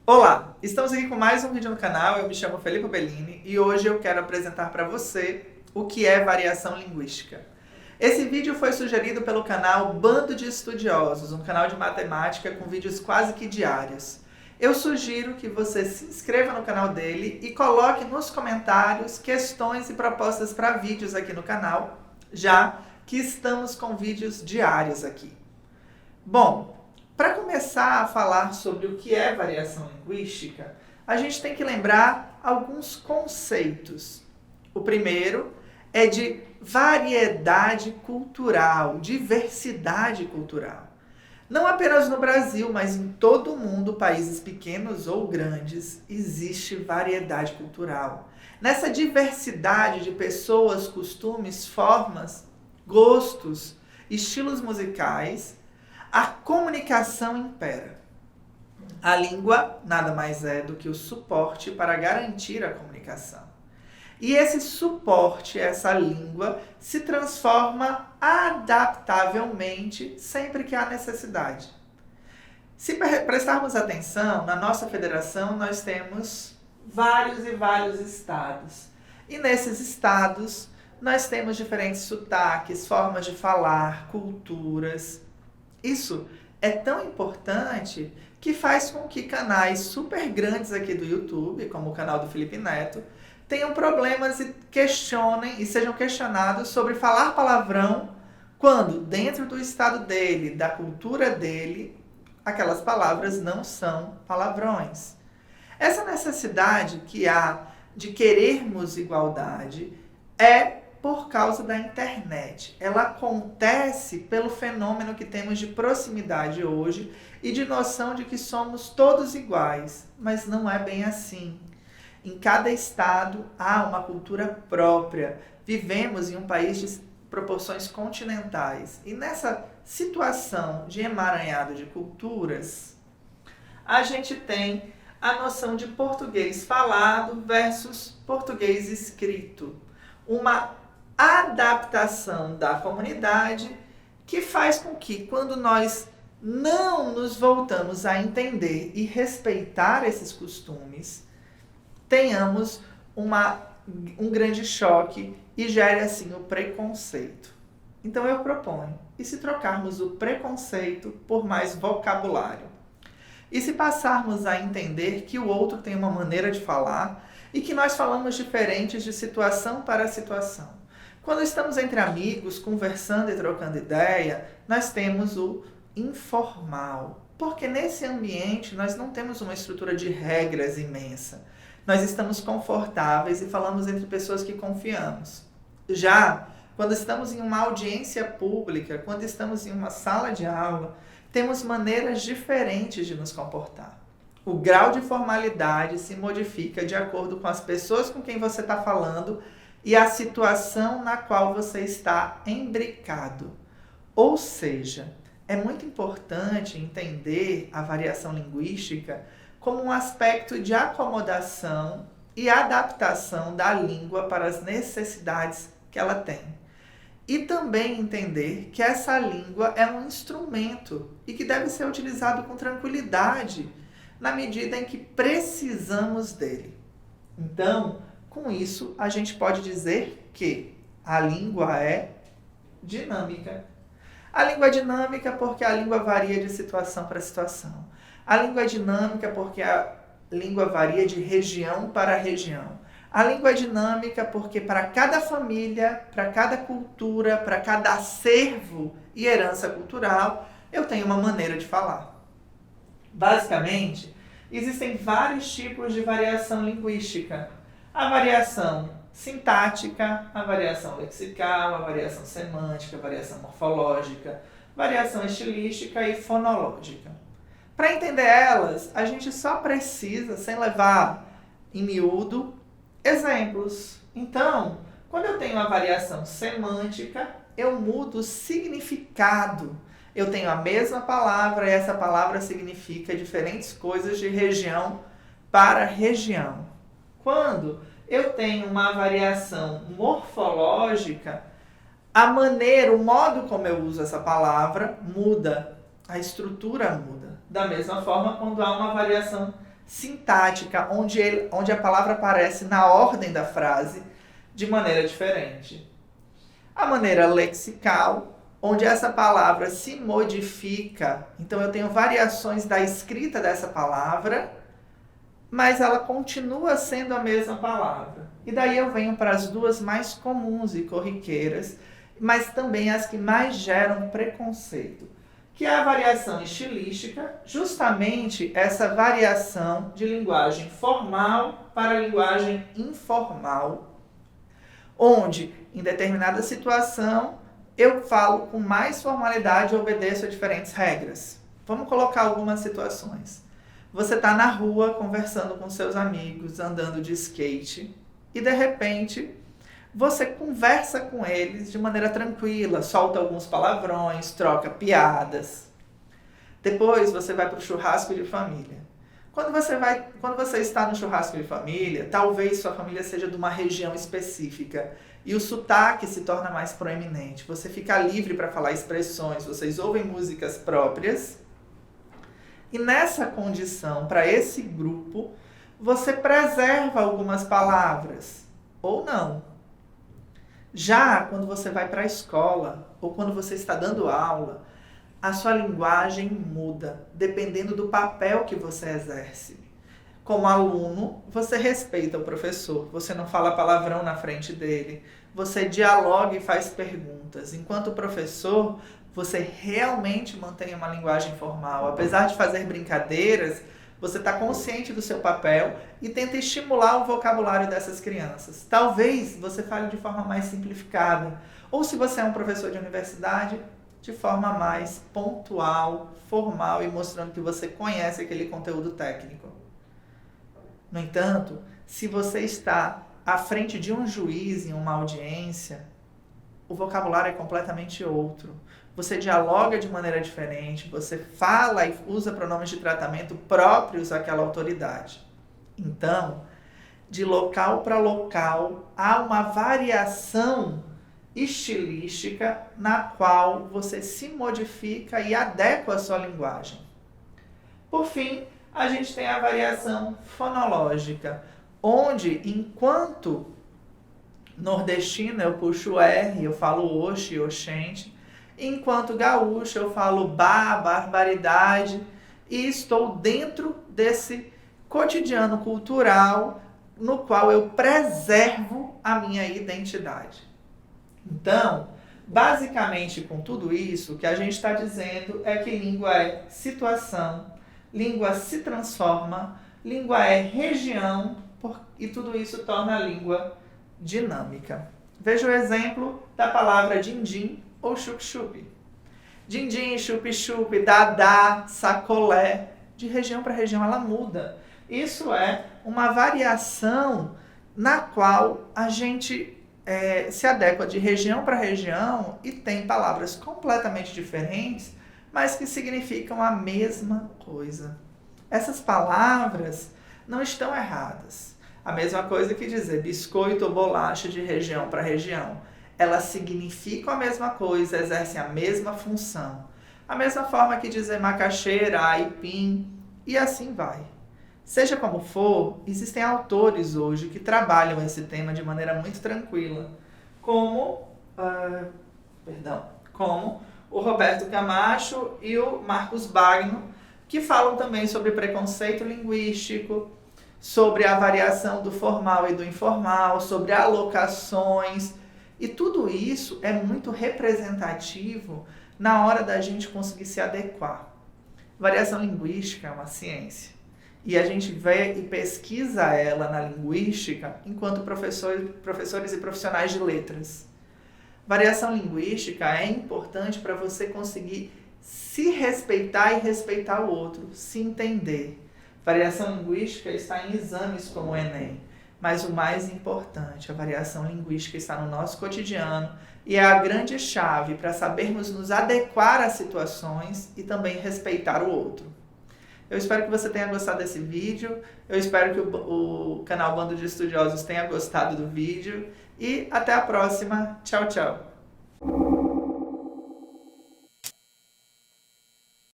Olá, estamos aqui com mais um vídeo no canal. Eu me chamo Felipe Bellini e hoje eu quero apresentar para você o que é variação linguística. Esse vídeo foi sugerido pelo canal Bando de Estudiosos, um canal de matemática com vídeos quase que diários. Eu sugiro que você se inscreva no canal dele e coloque nos comentários questões e propostas para vídeos aqui no canal, já que estamos com vídeos diários aqui. Bom, para começar a falar sobre o que é variação linguística, a gente tem que lembrar alguns conceitos. O primeiro é de variedade cultural, diversidade cultural. Não apenas no Brasil, mas em todo o mundo, países pequenos ou grandes, existe variedade cultural. Nessa diversidade de pessoas, costumes, formas, gostos, estilos musicais, a comunicação impera. A língua nada mais é do que o suporte para garantir a comunicação. E esse suporte, essa língua, se transforma adaptavelmente sempre que há necessidade. Se prestarmos atenção, na nossa federação nós temos vários e vários estados. E nesses estados nós temos diferentes sotaques, formas de falar, culturas. Isso é tão importante que faz com que canais super grandes aqui do YouTube, como o canal do Felipe Neto, tenham problemas e questionem e sejam questionados sobre falar palavrão quando, dentro do estado dele, da cultura dele, aquelas palavras não são palavrões. Essa necessidade que há de querermos igualdade é por causa da internet. Ela acontece pelo fenômeno que temos de proximidade hoje e de noção de que somos todos iguais, mas não é bem assim. Em cada estado há uma cultura própria. Vivemos em um país de proporções continentais. E nessa situação de emaranhado de culturas, a gente tem a noção de português falado versus português escrito. Uma adaptação da comunidade que faz com que, quando nós não nos voltamos a entender e respeitar esses costumes, tenhamos um grande choque e gere assim o preconceito. Então eu proponho, e se trocarmos o preconceito por mais vocabulário? E se passarmos a entender que o outro tem uma maneira de falar e que nós falamos diferentes de situação para situação? Quando estamos entre amigos, conversando e trocando ideia, nós temos o informal. Porque nesse ambiente nós não temos uma estrutura de regras imensa. Nós estamos confortáveis e falamos entre pessoas que confiamos. Já quando estamos em uma audiência pública, quando estamos em uma sala de aula, temos maneiras diferentes de nos comportar. O grau de formalidade se modifica de acordo com as pessoas com quem você está falando e a situação na qual você está imbricado. Ou seja, é muito importante entender a variação linguística como um aspecto de acomodação e adaptação da língua para as necessidades que ela tem. E também entender que essa língua é um instrumento e que deve ser utilizado com tranquilidade na medida em que precisamos dele. Então, com isso, a gente pode dizer que a língua é dinâmica. A língua é dinâmica porque a língua varia de situação para situação. A língua é dinâmica porque a língua varia de região para região. A língua é dinâmica porque para cada família, para cada cultura, para cada acervo e herança cultural, eu tenho uma maneira de falar. Basicamente, existem vários tipos de variação linguística. A variação sintática, a variação lexical, a variação semântica, a variação morfológica, variação estilística e fonológica. Para entender elas, a gente só precisa, sem levar em miúdo, exemplos. Então, quando eu tenho a variação semântica, eu mudo o significado. Eu tenho a mesma palavra e essa palavra significa diferentes coisas de região para região. Quando eu tenho uma variação morfológica, a maneira, o modo como eu uso essa palavra muda, a estrutura muda. Da mesma forma, quando há uma variação sintática, onde a palavra aparece na ordem da frase de maneira diferente. A maneira lexical, onde essa palavra se modifica. Então eu tenho variações da escrita dessa palavra, mas ela continua sendo a mesma palavra. E daí eu venho para as duas mais comuns e corriqueiras, mas também as que mais geram preconceito, que é a variação estilística, justamente essa variação de linguagem formal para linguagem informal, onde, em determinada situação, eu falo com mais formalidade e obedeço a diferentes regras. Vamos colocar algumas situações. Você está na rua conversando com seus amigos, andando de skate, e de repente você conversa com eles de maneira tranquila, solta alguns palavrões, troca piadas. Depois você vai para o churrasco de família. Quando você está no churrasco de família, talvez sua família seja de uma região específica e o sotaque se torna mais proeminente. Você fica livre para falar expressões, vocês ouvem músicas próprias. E nessa condição, para esse grupo, você preserva algumas palavras, ou não. Já quando você vai para a escola, ou quando você está dando aula, a sua linguagem muda, dependendo do papel que você exerce. Como aluno, você respeita o professor, você não fala palavrão na frente dele, você dialoga e faz perguntas. Enquanto professor, você realmente mantém uma linguagem formal. Apesar de fazer brincadeiras, você está consciente do seu papel e tenta estimular o vocabulário dessas crianças. Talvez você fale de forma mais simplificada, ou se você é um professor de universidade, de forma mais pontual, formal e mostrando que você conhece aquele conteúdo técnico. No entanto, se você está à frente de um juiz em uma audiência, o vocabulário é completamente outro. Você dialoga de maneira diferente, você fala e usa pronomes de tratamento próprios àquela autoridade. Então, de local para local, há uma variação estilística na qual você se modifica e adequa a sua linguagem. Por fim, a gente tem a variação fonológica, onde, enquanto nordestino eu puxo R, eu falo oxe, oxente, enquanto gaúcho eu falo barbaridade, e estou dentro desse cotidiano cultural no qual eu preservo a minha identidade. Então, basicamente com tudo isso, o que a gente está dizendo é que língua é situação, língua se transforma, língua é região, e tudo isso torna a língua dinâmica. Veja o exemplo da palavra din-din ou chup-chup. Din-din, chup-chup, dadá, sacolé. De região para região ela muda. Isso é uma variação na qual a gente se adequa de região para região e tem palavras completamente diferentes, mas que significam a mesma coisa. Essas palavras não estão erradas. A mesma coisa que dizer biscoito ou bolacha de região para região. Elas significam a mesma coisa, exercem a mesma função. A mesma forma que dizer macaxeira, aipim, e assim vai. Seja como for, existem autores hoje que trabalham esse tema de maneira muito tranquila, como o Roberto Camacho e o Marcos Bagno, que falam também sobre preconceito linguístico, sobre a variação do formal e do informal, sobre alocações, e tudo isso é muito representativo na hora da gente conseguir se adequar. Variação linguística é uma ciência. E a gente vê e pesquisa ela na linguística enquanto professores e profissionais de letras. Variação linguística é importante para você conseguir se respeitar e respeitar o outro, se entender. Variação linguística está em exames como o Enem, mas o mais importante, a variação linguística está no nosso cotidiano e é a grande chave para sabermos nos adequar às situações e também respeitar o outro. Eu espero que você tenha gostado desse vídeo, eu espero que o canal Bando de Estudiosos tenha gostado do vídeo e até a próxima. Tchau, tchau!